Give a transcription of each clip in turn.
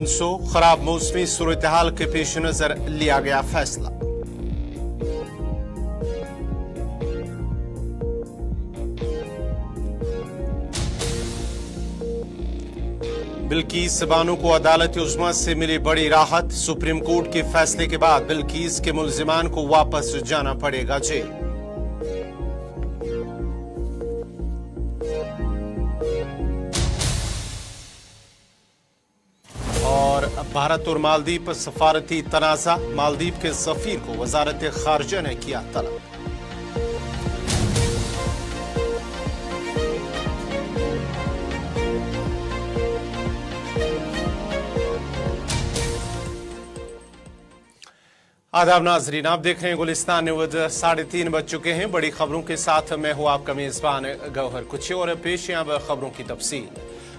खराब मौसमी सूरत हाल के पेश नजर लिया गया फैसला। बिल्किस बानो को अदालत उज़्मा से मिली बड़ी राहत। सुप्रीम कोर्ट के फैसले के बाद बिल्किस के मुल्जिमान को वापस जाना पड़ेगा जेल। और भारत और मालदीव पर सफारती तनाज़ा, मालदीव के सफीर को वजारत खारजा ने किया तलब। आदाब नाजरीन, आप देख रहे हैं गुलिस्तान न्यूज़। 3:30 बज चुके हैं। बड़ी खबरों के साथ मैं हूं आपका मेजबान गौहर। कुछ और पेश है अब खबरों की तफसील।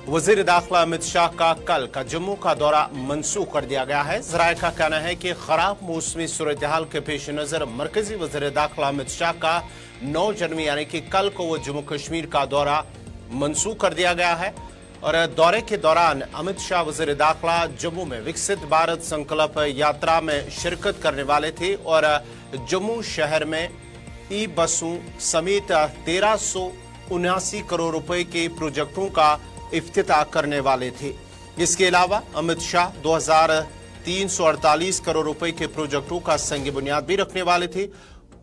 वजीर दाखिला अमित शाह का कल का जम्मू का दौरा मनसूख कर दिया गया है। जराये का कहना है कि खराब मौसमी सूरत हाल के पेश नजर मरकजी वजीर दाखिला अमित शाह का 9 जनवरी यानी कि कल को वो जम्मू कश्मीर का दौरा मनसूख कर दिया गया है। और दौरे के दौरान अमित शाह वजीर दाखिला जम्मू में विकसित भारत संकल्प यात्रा में शिरकत करने वाले थे और जम्मू शहर में ई बसों समेत 1379 करोड़ रुपए के प्रोजेक्टों का इफ्तिताह करने वाले थे। इसके अलावा अमित शाह 2348 करोड़ रुपए के प्रोजेक्टों का संग बुनियाद भी रखने वाले थे।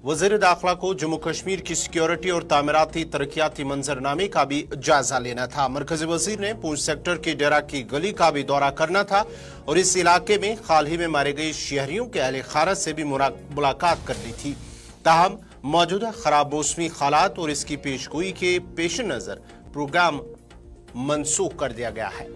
वजीर दाखिला को जम्मू कश्मीर की सिक्योरिटी और तामीराती तरक्याती मंजरनामे का भी जायजा लेना था। मरकजी वजीर ने पूंछ सेक्टर की डेरा की गली का भी दौरा करना था और इस इलाके में हाल ही में मारे गए शहरियों के अहले खाना से भी मुलाकात करनी थी। ताहम मौजूदा खराब मौसमी हालात और इसकी पेशगोई के पेश नजर प्रोग्राम मनसूख कर दिया गया है।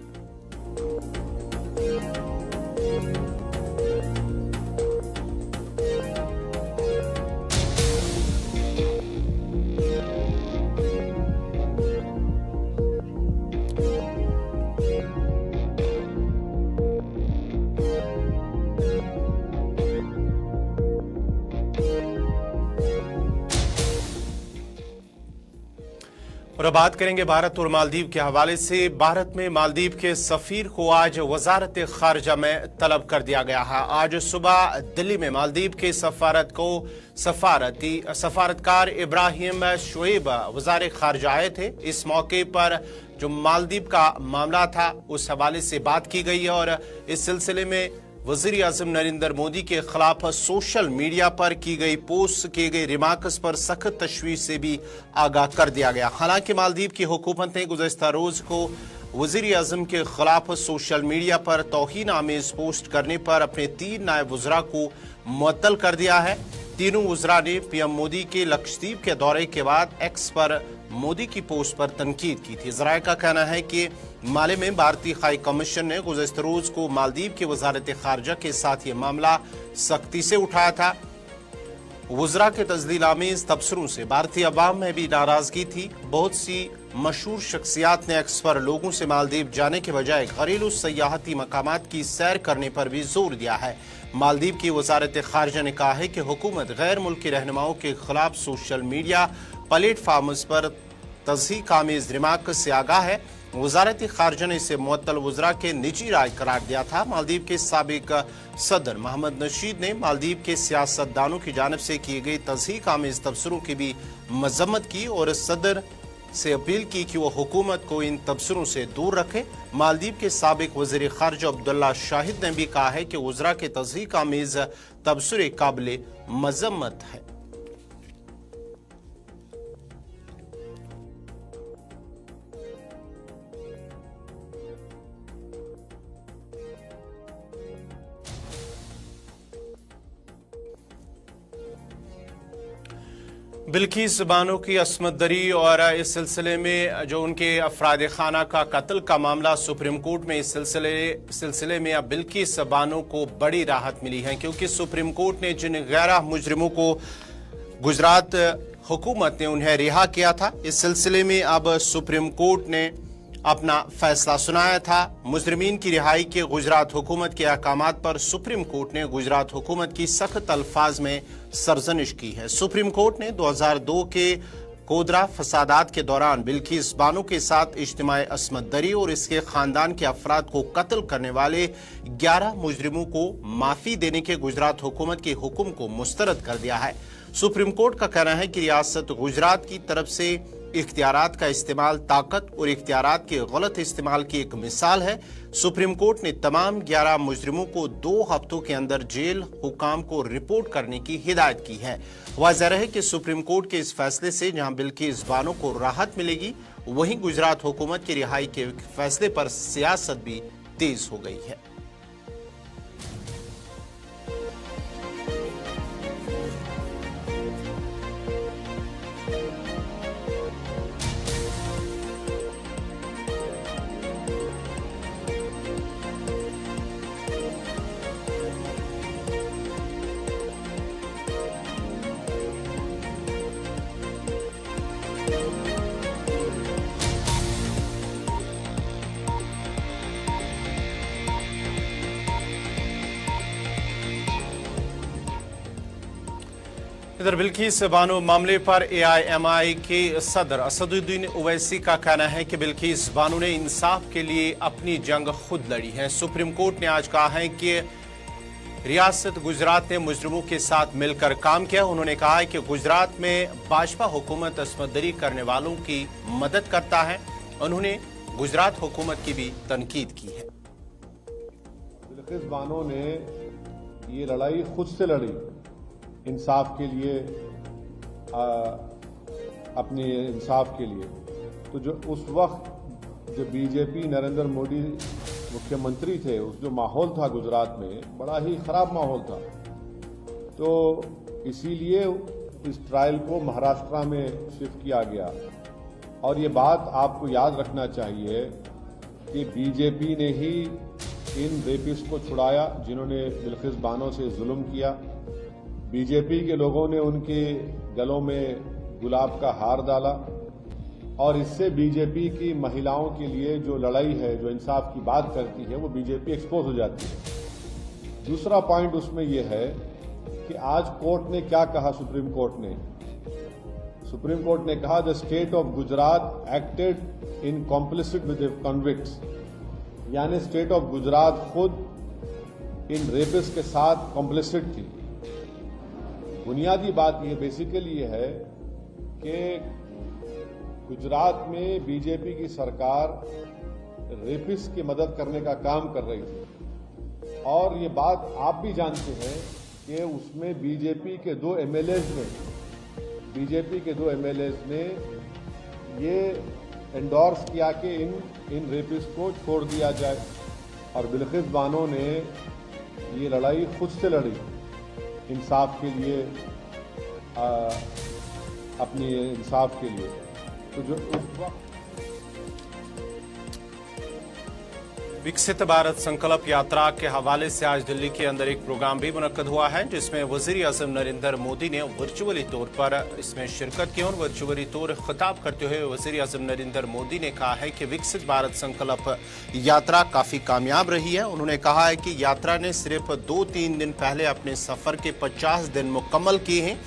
और बात करेंगे भारत और मालदीव के हवाले से। भारत में मालदीव के सफीर को आज वजारत खारजा में तलब कर दिया गया है। आज सुबह दिल्ली में मालदीव के सफारतकार इब्राहिम शोएब वज़ार खारजा आए थे। इस मौके पर जो मालदीव का मामला था उस हवाले से बात की गई है और इस सिलसिले में वज़ीर आज़म नरेंद्र मोदी के खिलाफ सोशल मीडिया पर की गई पोस्ट किए गए रिमार्क्स पर सख्त तशवीश से भी आगाह कर दिया गया। हालांकि मालदीव की हुकूमत ने गुज़श्ता रोज को वज़ीर आज़म के खिलाफ सोशल मीडिया पर तौहीन आमेज पोस्ट करने पर अपने 3 नायब वज़रा को मुअत्तल कर दिया है। तीनों वज़रा ने पीएम मोदी के लक्षद्वीप के दौरे के बाद एक्स पर मोदी की पोस्ट पर तनकीद की थी। ज़राए का कहना है कि माले में भारतीय हाई कमीशन ने गुज़श्ता रोज को मालदीव की वजारत खारजा के साथ ये मामला सख्ती से उठाया था। वज़रा के तजदील आमेज तबसरों से भारतीय अवाम में भी नाराजगी थी। बहुत सी मशहूर शख्सियात ने एक्स पर लोगों से मालदीव जाने के बजाय घरेलू सयाहती मकामात की सैर करने पर भी जोर दिया है। मालदीव की वजारत खारजा ने कहा है कि हुकूमत गैर मुल्की रहनुमाओं के खिलाफ सोशल मीडिया प्लेटफार्म्स पर तज़हीक आमेज रिमार्क से आगाह है। वजारत खारजा ने इसे मुअत्तल वज़रा के निजी राय करार दिया था। मालदीव के साबिक सदर मोहम्मद नशीद ने मालदीव के सियासतदानों की जानिब से किए गए तज़हीक आमेज तबसरों की भी मजम्मत की और सदर से अपील की कि वो हुकूमत को इन तबसरों से दूर रखे। मालदीव के साबिक वज़ीर खारजा अब्दुल्ला शाहिद ने भी कहा है कि वज़रा के तज़हीक आमेज तबसरे काबिल मजम्मत है। बिल्किस बानो की अस्मत दरी और इस सिलसिले में जो उनके अफराद खाना का कत्ल का मामला सुप्रीम कोर्ट में, इस सिलसिले में अब बिल्किस बानो को बड़ी राहत मिली है क्योंकि सुप्रीम कोर्ट ने जिन 11 मुजरिमों को गुजरात हुकूमत ने उन्हें रिहा किया था, इस सिलसिले में अब सुप्रीम कोर्ट ने अपना फैसला सुनाया था। मुजरिमीन की रिहाई के गुजरात हुकूमत के अहकामात पर सुप्रीम कोर्ट ने गुजरात हुकूमत की सख्त अल्फाज में सरजनिश की है। सुप्रीम कोर्ट ने 2002 के कोदरा फसादात के दौरान बिल्किस बानो के साथ इज्तिमाई अस्मत दरी और इसके खानदान के अफराद को कत्ल करने वाले 11 मुजरिमों को माफी देने के गुजरात हुकूमत के हुक्म को मुस्तरद कर दिया है। सुप्रीम कोर्ट का कहना है कि रियासत गुजरात की तरफ से इख्तियारात का इस्तेमाल ताकत और इख्तियारात के गलत इस्तेमाल की एक मिसाल है। सुप्रीम कोर्ट ने तमाम 11 मुजरिमों को 2 हफ्तों के अंदर जेल हुकाम को रिपोर्ट करने की हिदायत की है। वाज़ेह है कि सुप्रीम कोर्ट के इस फैसले से जहां बिल्किस बानो को राहत मिलेगी, वहीं गुजरात हुकूमत की रिहाई के फैसले पर सियासत भी तेज हो गई है। इधर बिल्किस बानो मामले पर AIMI के सदर असदुद्दीन ओवैसी का कहना है कि बिल्किस बानो ने इंसाफ के लिए अपनी जंग खुद लड़ी है। सुप्रीम कोर्ट ने आज कहा है कि रियासत गुजरात ने मुजरिमों के साथ मिलकर काम किया। उन्होंने कहा है कि गुजरात में भाजपा हुकूमत अस्मत दरी करने वालों की मदद करता है। उन्होंने गुजरात हुकूमत की भी तनकीद की है। बिल्किस बानो ने ये लड़ाई खुद से लड़ी इंसाफ के लिए, अपने इंसाफ के लिए। तो जो उस वक्त जो बीजेपी नरेंद्र मोदी मुख्यमंत्री थे, उस जो माहौल था गुजरात में, बड़ा ही खराब माहौल था। तो इसीलिए इस ट्रायल को महाराष्ट्र में शिफ्ट किया गया। और ये बात आपको याद रखना चाहिए कि बीजेपी ने ही इन रेपिस्ट को छुड़ाया जिन्होंने बिल्किस बानो से जुल्म किया। बीजेपी के लोगों ने उनके गलों में गुलाब का हार डाला और इससे बीजेपी की महिलाओं के लिए जो लड़ाई है, जो इंसाफ की बात करती है, वो बीजेपी एक्सपोज हो जाती है। दूसरा पॉइंट उसमें यह है कि आज कोर्ट ने क्या कहा, सुप्रीम कोर्ट ने कहा the state of Gujarat acted in complicit with convicts, यानी स्टेट ऑफ गुजरात खुद इन रेपिस्ट के साथ कॉम्प्लिसिट थी। बुनियादी बात यह बेसिकली ये है कि गुजरात में बीजेपी की सरकार रेपिस्ट की मदद करने का काम कर रही थी। और ये बात आप भी जानते हैं कि उसमें बीजेपी के दो एमएलएज ने ये एंडोर्स किया कि इन रेपिस्ट को छोड़ दिया जाए। और बिल्किस बानो ने ये लड़ाई खुद से लड़ी इंसाफ के लिए, अपने इंसाफ के लिए। तो जो उस वक्त विकसित भारत संकल्प यात्रा के हवाले से आज दिल्ली के अंदर एक प्रोग्राम भी मुनक्कद हुआ है, जिसमें वजीर आजम नरेंद्र मोदी ने वर्चुअली तौर पर इसमें शिरकत की। और वर्चुअली तौर खिताब करते हुए वजीर आजम नरेंद्र मोदी ने कहा है कि विकसित भारत संकल्प यात्रा काफी कामयाब रही है। उन्होंने कहा है कि यात्रा ने सिर्फ 2-3 दिन पहले अपने सफर के 50 दिन मुकम्मल किए हैं।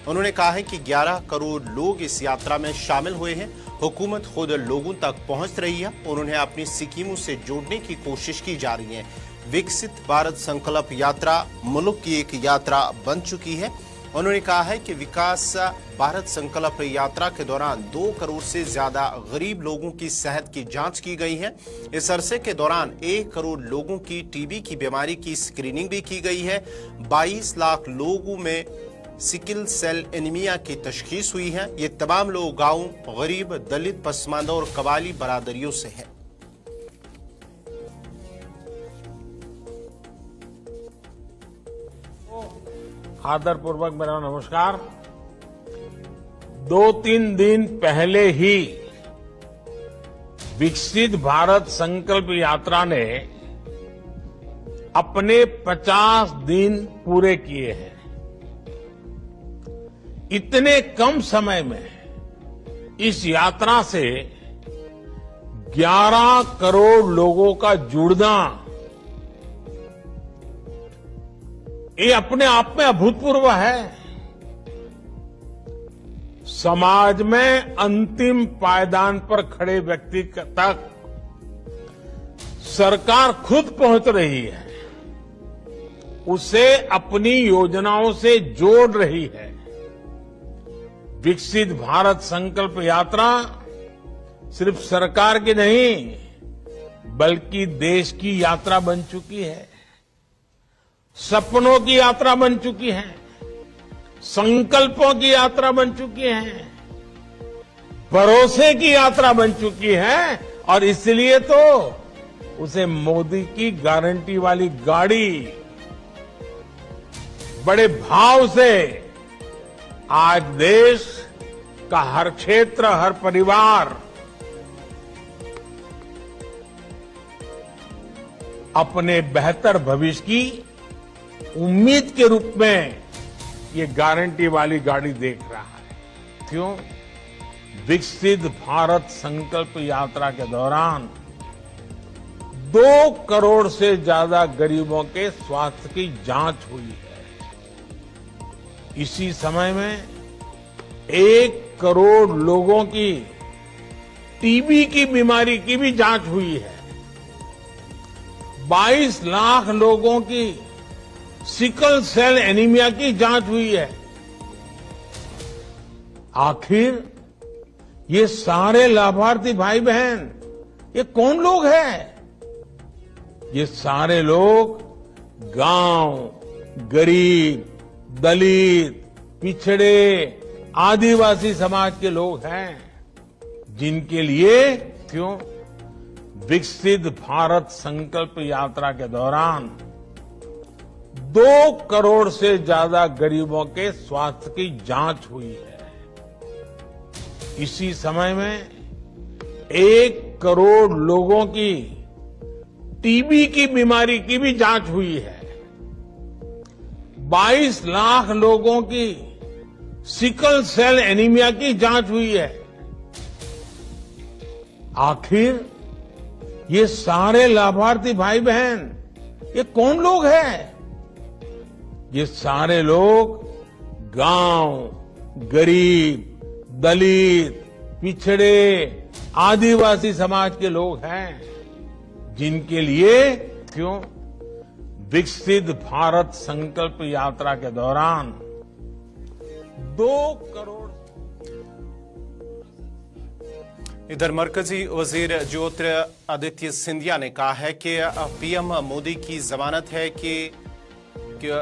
उन्होंने कहा है कि 11 करोड़ लोग इस यात्रा में शामिल हुए हैं। हुकूमत खुद लोगों तक पहुंच रही है और उन्हें अपनी स्कीमों से जोड़ने की कोशिश की जा रही है। विकसित भारत संकल्प यात्रा मुल्क की एक यात्रा बन चुकी है। उन्होंने कहा है कि विकास भारत संकल्प यात्रा के दौरान 2 करोड़ से ज्यादा गरीब लोगों की सेहत की जांच की गई है। इस अरसे के दौरान 1 करोड़ लोगों की टीबी की बीमारी की स्क्रीनिंग भी की गई है। 22 लाख लोगों में सिकल सेल एनीमिया की तशखीस हुई है। ये तमाम लोग गांव, गरीब, दलित, पसमानदा और कबायली बरादरियों से हैं। आदरपूर्वक मेरा नमस्कार। 2-3 दिन पहले ही विकसित भारत संकल्प यात्रा ने अपने 50 दिन पूरे किए हैं। इतने कम समय में इस यात्रा से 11 करोड़ लोगों का जुड़ना, ये अपने आप में अभूतपूर्व है। समाज में अंतिम पायदान पर खड़े व्यक्ति तक सरकार खुद पहुंच रही है, उसे अपनी योजनाओं से जोड़ रही है। विकसित भारत संकल्प यात्रा सिर्फ सरकार की नहीं, बल्कि देश की यात्रा बन चुकी है, सपनों की यात्रा बन चुकी है, संकल्पों की यात्रा बन चुकी है, भरोसे की यात्रा बन चुकी है। और इसलिए तो उसे मोदी की गारंटी वाली गाड़ी बड़े भाव से आज देश का हर क्षेत्र, हर परिवार अपने बेहतर भविष्य की उम्मीद के रूप में ये गारंटी वाली गाड़ी देख रहा है। क्यों? विकसित भारत संकल्प यात्रा के दौरान 2 करोड़ से ज्यादा गरीबों के स्वास्थ्य की जांच हुई है। इसी समय में 1 करोड़ लोगों की टीबी की बीमारी की भी जांच हुई है। 22 लाख लोगों की सिकल सेल एनीमिया की जांच हुई है। आखिर ये सारे लाभार्थी भाई बहन ये कौन लोग हैं? ये सारे लोग गांव, गरीब, दलित, पिछड़े, आदिवासी समाज के लोग हैं, जिनके लिए क्यों विकसित भारत संकल्प यात्रा के दौरान 2 करोड़ से ज्यादा गरीबों के स्वास्थ्य की जांच हुई है। इसी समय में 1 करोड़ लोगों की टीबी की बीमारी की भी जांच हुई है। 22 लाख लोगों की सिकल सेल एनीमिया की जांच हुई है। आखिर ये सारे लाभार्थी भाई बहन ये कौन लोग हैं? ये सारे लोग गांव, गरीब, दलित, पिछड़े, आदिवासी समाज के लोग हैं, जिनके लिए क्यों विकसित भारत संकल्प यात्रा के दौरान 2 करोड़। इधर मरकजी वजीर ज्योतिरादित्य सिंधिया ने कहा है कि पीएम मोदी की जमानत है कि जो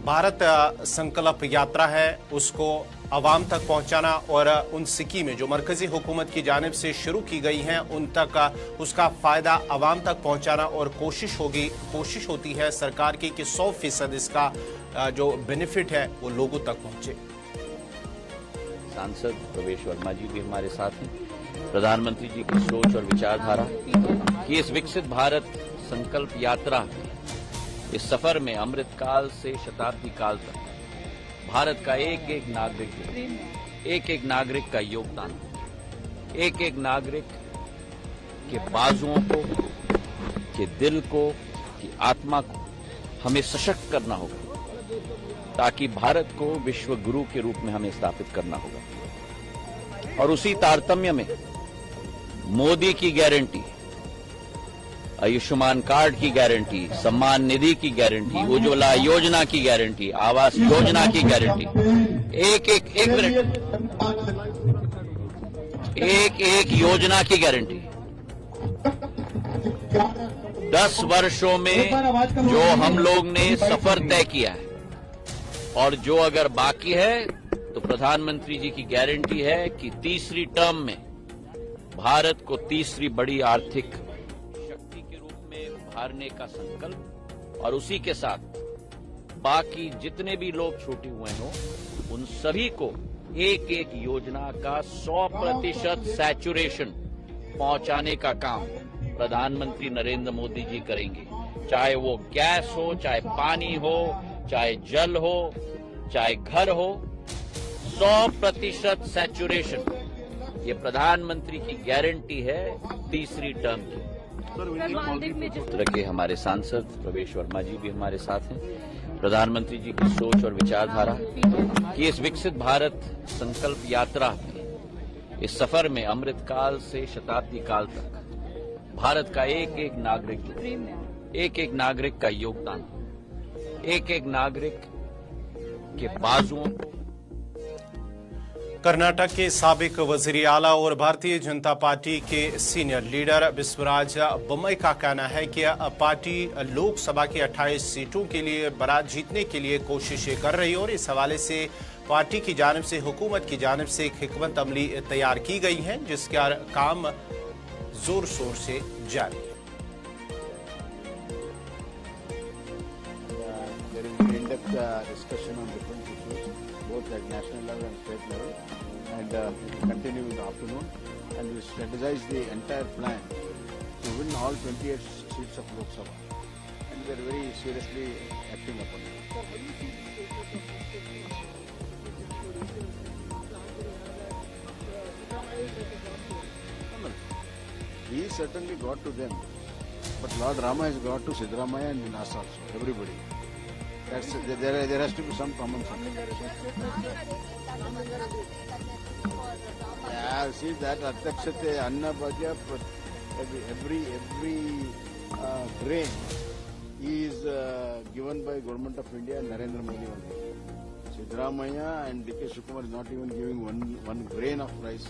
भारत संकल्प यात्रा है उसको अवाम तक पहुंचाना और उन स्कीमें जो मरकजी हुकूमत की जानिब से शुरू की गई हैं उन तक उसका फायदा अवाम तक पहुंचाना और कोशिश होती है सरकार की कि 100% इसका जो बेनिफिट है वो लोगों तक पहुंचे। सांसद प्रवेश वर्मा जी भी हमारे साथ हैं। प्रधानमंत्री जी की सोच और विचारधारा कि इस विकसित भारत संकल्प यात्रा इस सफर में अमृतकाल से शताब्दी काल तक भारत का एक एक नागरिक का योगदान, एक नागरिक के बाजुओं को, के दिल को, की आत्मा को हमें सशक्त करना होगा, ताकि भारत को विश्व गुरु के रूप में हमें स्थापित करना होगा। और उसी तारतम्य में मोदी की गारंटी, आयुष्मान कार्ड की गारंटी, सम्मान निधि की गारंटी, उज्ज्वला योजना की गारंटी, आवास योजना की गारंटी, एक योजना की गारंटी 10 वर्षों में जो हम लोग ने सफर तय किया है और जो अगर बाकी है तो प्रधानमंत्री जी की गारंटी है कि तीसरी टर्म में भारत को तीसरी बड़ी आर्थिक शक्ति के रूप में उभारने का संकल्प, और उसी के साथ बाकी जितने भी लोग छूटे हुए हों उन सभी को एक योजना का 100% सैचुरेशन पहुंचाने का काम प्रधानमंत्री नरेंद्र मोदी जी करेंगे। चाहे वो गैस हो, चाहे पानी हो, चाहे जल हो, चाहे घर हो, 100% सैचुरेशन ये प्रधानमंत्री की गारंटी है तीसरी टर्म की। तरह के हमारे सांसद प्रवेश वर्मा जी भी हमारे साथ हैं। प्रधानमंत्री जी की सोच और विचारधारा कि इस विकसित भारत संकल्प यात्रा में, इस सफर में अमृत काल से शताब्दी काल तक भारत का एक एक नागरिक का योगदान, एक एक नागरिक के बाजुओं। कर्नाटक के साबिक वजीर आला और भारतीय जनता पार्टी के सीनियर लीडर विश्वराज बोम्मई का कहना है कि पार्टी लोकसभा की 28 सीटों के लिए बारात जीतने के लिए कोशिशें कर रही है और इस हवाले से पार्टी की जानिब से, हुकूमत की जानिब से एक हिकमत अमली तैयार की गई है, जिसका काम जोर शोर से जारी है। Discussion on different issues, both at national level and state level, and continue in the afternoon. And we strategize the entire plan to win all 28 seats of Lok Sabha, and we are very seriously acting upon it. He certainly got to them, but Lord Rama has got to Siddaramaiah and us also, everybody. There has to be some common sense. Yeah, see that Adhyakshate, Anna Bhagya, every grain is given by Government of India and Narendra Modi only. Siddaramaiah and D.K. Shivakumar is not even giving one grain of rice,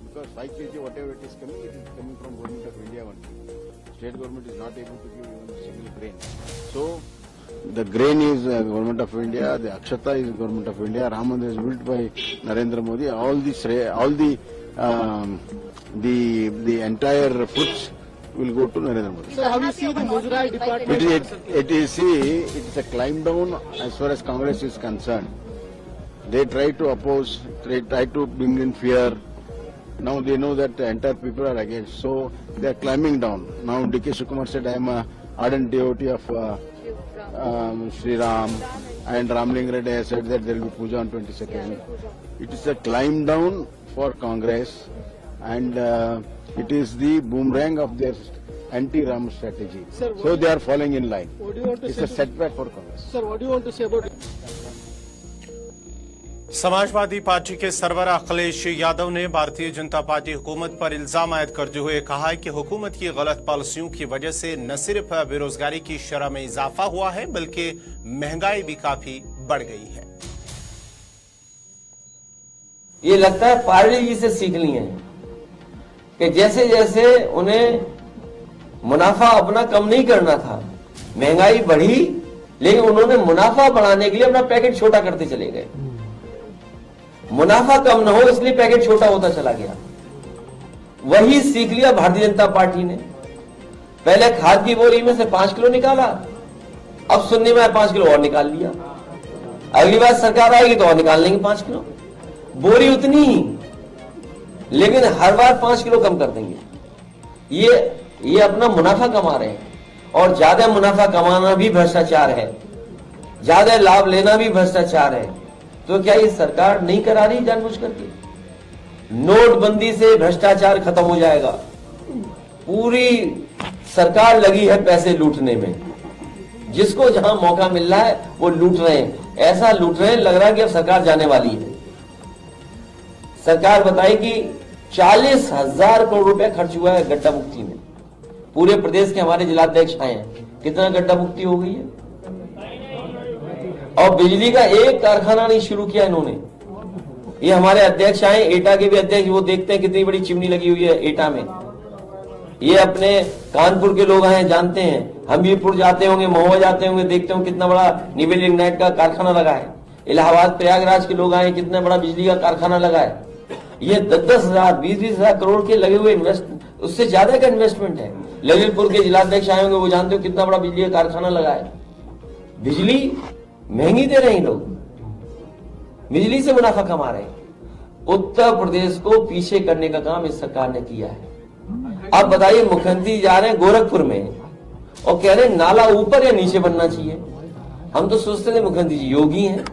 because 5 kg whatever it is coming from Government of India only. State government is not able to give even a single grain. So the grain is Government of India, the Akshata is Government of India, Ram Mandir is built by Narendra Modi. All the entire fruits will go to Narendra Modi. So how do you see the Muzrai department? It is a climb down as far as Congress is concerned. They try to oppose, they try to bring in fear. Now they know that the entire people are against, so they are climbing down. Now D.K. Shivakumar said, I am a ardent devotee of Sri Ram, and Ramling Reddy has said that there will be puja on 22nd. It is a climb down for Congress, and it is the boomerang of their anti-Ram strategy. Sir, so they are falling in line. What do you want to It's say a setback for Congress. Sir, what do you want to say about Samajwadi party के सरबराह अखिलेश यादव ने Bharatiya Janata party हुकूमत पर इल्जाम आयद करते हुए कहा है कि हुकूमत की गलत पॉलिसियों की वजह से न सिर्फ बेरोजगारी की शरह में इजाफा हुआ है, बल्कि महंगाई भी काफी बढ़ गई है। ये लगता है पार्टी जी से सीख ली है कि जैसे जैसे उन्हें मुनाफा अपना कम नहीं करना था, महंगाई बढ़ी, लेकिन उन्होंने मुनाफा बढ़ाने के लिए अपना पैकेट छोटा करते चले गए। मुनाफा कम न हो इसलिए पैकेट छोटा होता चला गया। वही सीख लिया भारतीय जनता पार्टी ने। पहले खाद की बोरी में से 5 किलो निकाला, अब सुनने में 5 किलो और निकाल लिया। अगली बार सरकार आएगी तो और निकाल लेंगे 5 किलो, बोरी उतनी ही, लेकिन हर बार 5 किलो कम कर देंगे। ये अपना मुनाफा कमा रहे हैं, और ज्यादा मुनाफा कमाना भी भ्रष्टाचार है, ज्यादा लाभ लेना भी भ्रष्टाचार है। तो क्या ये सरकार नहीं करा रही जानबूझ करके? नोटबंदी से भ्रष्टाचार खत्म हो जाएगा। पूरी सरकार लगी है पैसे लूटने में, जिसको जहां मौका मिल रहा है वो लूट रहे हैं। ऐसा लूट रहे हैं, लग रहा है कि अब सरकार जाने वाली है। सरकार बताई कि 40,000 करोड़ रुपए खर्च हुआ है गड्ढा मुक्ति में। पूरे प्रदेश के हमारे जिलाध्यक्ष आए हैं, कितना गड्ढा मुक्ति हो गई है। और बिजली का एक कारखाना नहीं शुरू किया इन्होंने। ये हमारे अध्यक्ष आए, एटा के भी अध्यक्ष, वो देखते हैं कितनी बड़ी चिमनी लगी हुई है एटा में। ये अपने कानपुर के लोग आए, जानते हैं, हमीरपुर जाते होंगे, महुआ जाते होंगे, देखते होंगे कितना बड़ा निवेल लिग्नाइट का कारखाना लगा है। इलाहाबाद प्रयागराज के लोग आए, कितना बड़ा बिजली का कारखाना लगा है। ये 10-10 हजार 20-20 हजार करोड़ के लगे हुए उससे ज्यादा का इन्वेस्टमेंट है। ललितपुर के जिलाध्यक्ष आए होंगे, वो जानते हो कितना बड़ा बिजली का कारखाना लगा है। बिजली महंगी दे रहे हैं लोग, बिजली से मुनाफा कमा रहे हैं। उत्तर प्रदेश को पीछे करने का काम इस सरकार ने किया है। अब बताइए, मुख्यमंत्री जा रहे हैं गोरखपुर में और कह रहे हैं नाला ऊपर या नीचे बनना चाहिए। हम तो सोचते थे मुख्यमंत्री जी योगी हैं,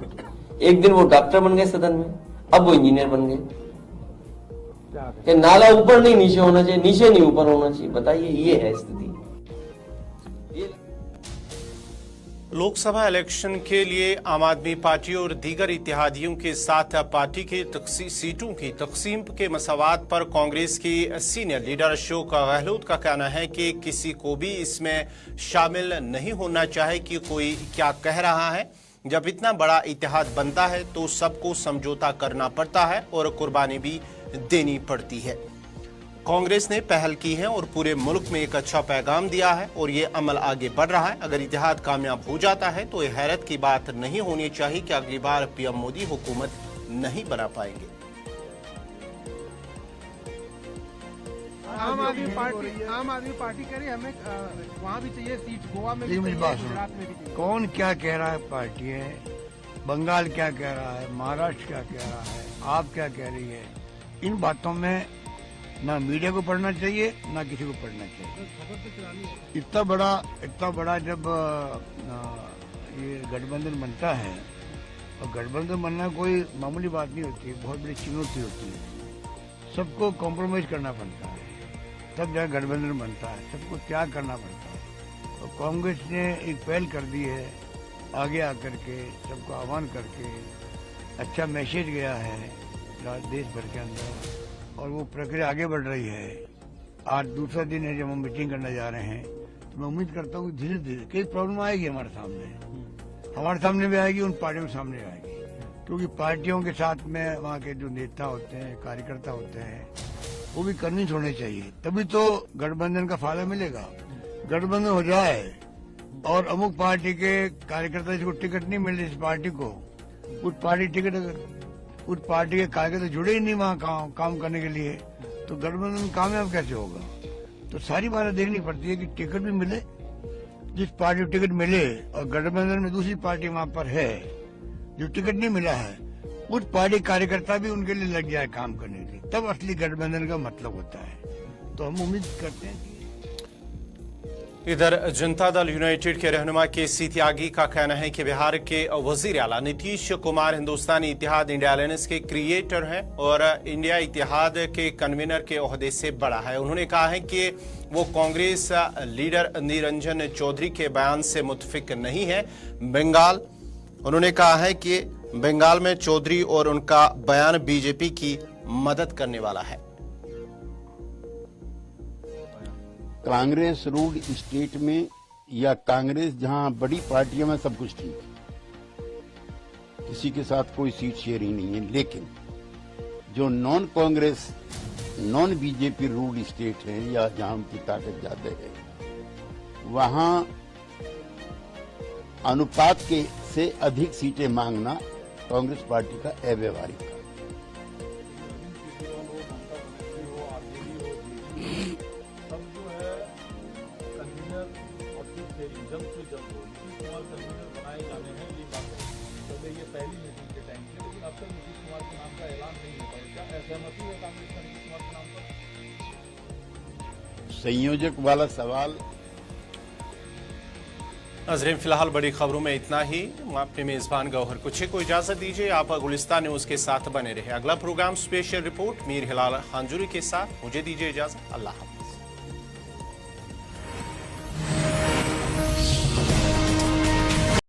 एक दिन वो डॉक्टर बन गए सदन में, अब वो इंजीनियर बन गए। कि नाला ऊपर नहीं नीचे होना चाहिए, नीचे नहीं ऊपर होना चाहिए। बताइए, ये है स्थिति। लोकसभा इलेक्शन के लिए आम आदमी पार्टी और दीगर इत्तेहादियों के साथ पार्टी की सीटों की तकसीम के मसवाद पर कांग्रेस की सीनियर लीडर अशोक गहलोत का कहना है कि किसी को भी इसमें शामिल नहीं होना चाहिए कि कोई क्या कह रहा है। जब इतना बड़ा इत्तेहाद बनता है तो सबको समझौता करना पड़ता है और कुर्बानी भी देनी पड़ती है। कांग्रेस ने पहल की है और पूरे मुल्क में एक अच्छा पैगाम दिया है और ये अमल आगे बढ़ रहा है। अगर इत्तेहाद कामयाब हो जाता है तो ये हैरत की बात नहीं होनी चाहिए कि अगली बार पीएम मोदी हुकूमत नहीं बना पाएंगे। आम आदमी पार्टी कह रही है हमें वहाँ भी चाहिए सीट, गोवा में भी चाहिए, गुजरात में भी चाहिए। कौन क्या कह रहा है पार्टी है, बंगाल क्या कह रहा है, महाराष्ट्र क्या कह रहा है, आप क्या कह रही है, इन बातों में ना मीडिया को पढ़ना चाहिए ना किसी को पढ़ना चाहिए। इतना बड़ा जब ये गठबंधन बनता है, और गठबंधन बनना कोई मामूली बात नहीं होती, बहुत बड़ी चुनौती होती है। सबको कॉम्प्रोमाइज करना पड़ता है, तब जाकर गठबंधन बनता है, सबको त्याग करना पड़ता है। तो कांग्रेस ने एक पहल कर दी है, आगे आकर के सबको आह्वान करके अच्छा मैसेज गया है देश भर के अंदर, और वो प्रक्रिया आगे बढ़ रही है। आज दूसरा दिन है जब हम मीटिंग करने जा रहे हैं, तो मैं उम्मीद करता हूँ कि धीरे धीरे कई प्रॉब्लम आएगी हमारे सामने भी आएगी, उन पार्टियों के सामने आएगी, क्योंकि पार्टियों के साथ में वहाँ के जो नेता होते हैं, कार्यकर्ता होते हैं, वो भी कन्विंस होने चाहिए, तभी तो गठबंधन का फायदा मिलेगा। गठबंधन हो जाए और अमुक पार्टी के कार्यकर्ता जिसको टिकट नहीं मिल रही, इस पार्टी को, उस पार्टी के कार्यकर्ता जुड़े ही नहीं वहाँ काम करने के लिए, तो गठबंधन कामयाब कैसे होगा। तो सारी बातें देखनी पड़ती है कि टिकट भी मिले, जिस पार्टी को टिकट मिले, और गठबंधन में दूसरी पार्टी वहाँ पर है जो टिकट नहीं मिला है, उस पार्टी कार्यकर्ता भी उनके लिए लग जाए काम करने के लिए, तब असली गठबंधन का मतलब होता है। तो हम उम्मीद करते हैं। इधर जनता दल यूनाइटेड के रहनुमा केसी त्यागी का कहना है कि बिहार के वजीर आला नीतीश कुमार हिंदुस्तानी इत्तेहाद इंडिया अलायंस के क्रिएटर हैं और इंडिया इत्तेहाद के कन्वीनर के ओहदे से बड़ा है। उन्होंने कहा है कि वो कांग्रेस लीडर निरंजन चौधरी के बयान से मुतफिक नहीं है। उन्होंने कहा है कि बंगाल में चौधरी और उनका बयान बीजेपी की मदद करने वाला है। कांग्रेस रूल्ड स्टेट में या कांग्रेस जहां बड़ी पार्टियों में सब कुछ ठीक है, किसी के साथ कोई सीट शेयरिंग नहीं है, लेकिन जो non Congress non BJP ruled state है या जहां उनकी ताकत ज्यादा है, वहां अनुपात के से अधिक सीटें मांगना कांग्रेस पार्टी का अव्यवहारिक है। संयोजक वाला सवाल। नाज़रीन, फिलहाल बड़ी खबरों में इतना ही। अपने मेजबान गौहर कुछ को इजाजत दीजिए। आप गुलिस्तान न्यूज के साथ बने रहे। अगला प्रोग्राम स्पेशल रिपोर्ट मीर हिलाल हांजुरी के साथ। मुझे दीजिए इजाजत। अल्लाह हाफ़िज़।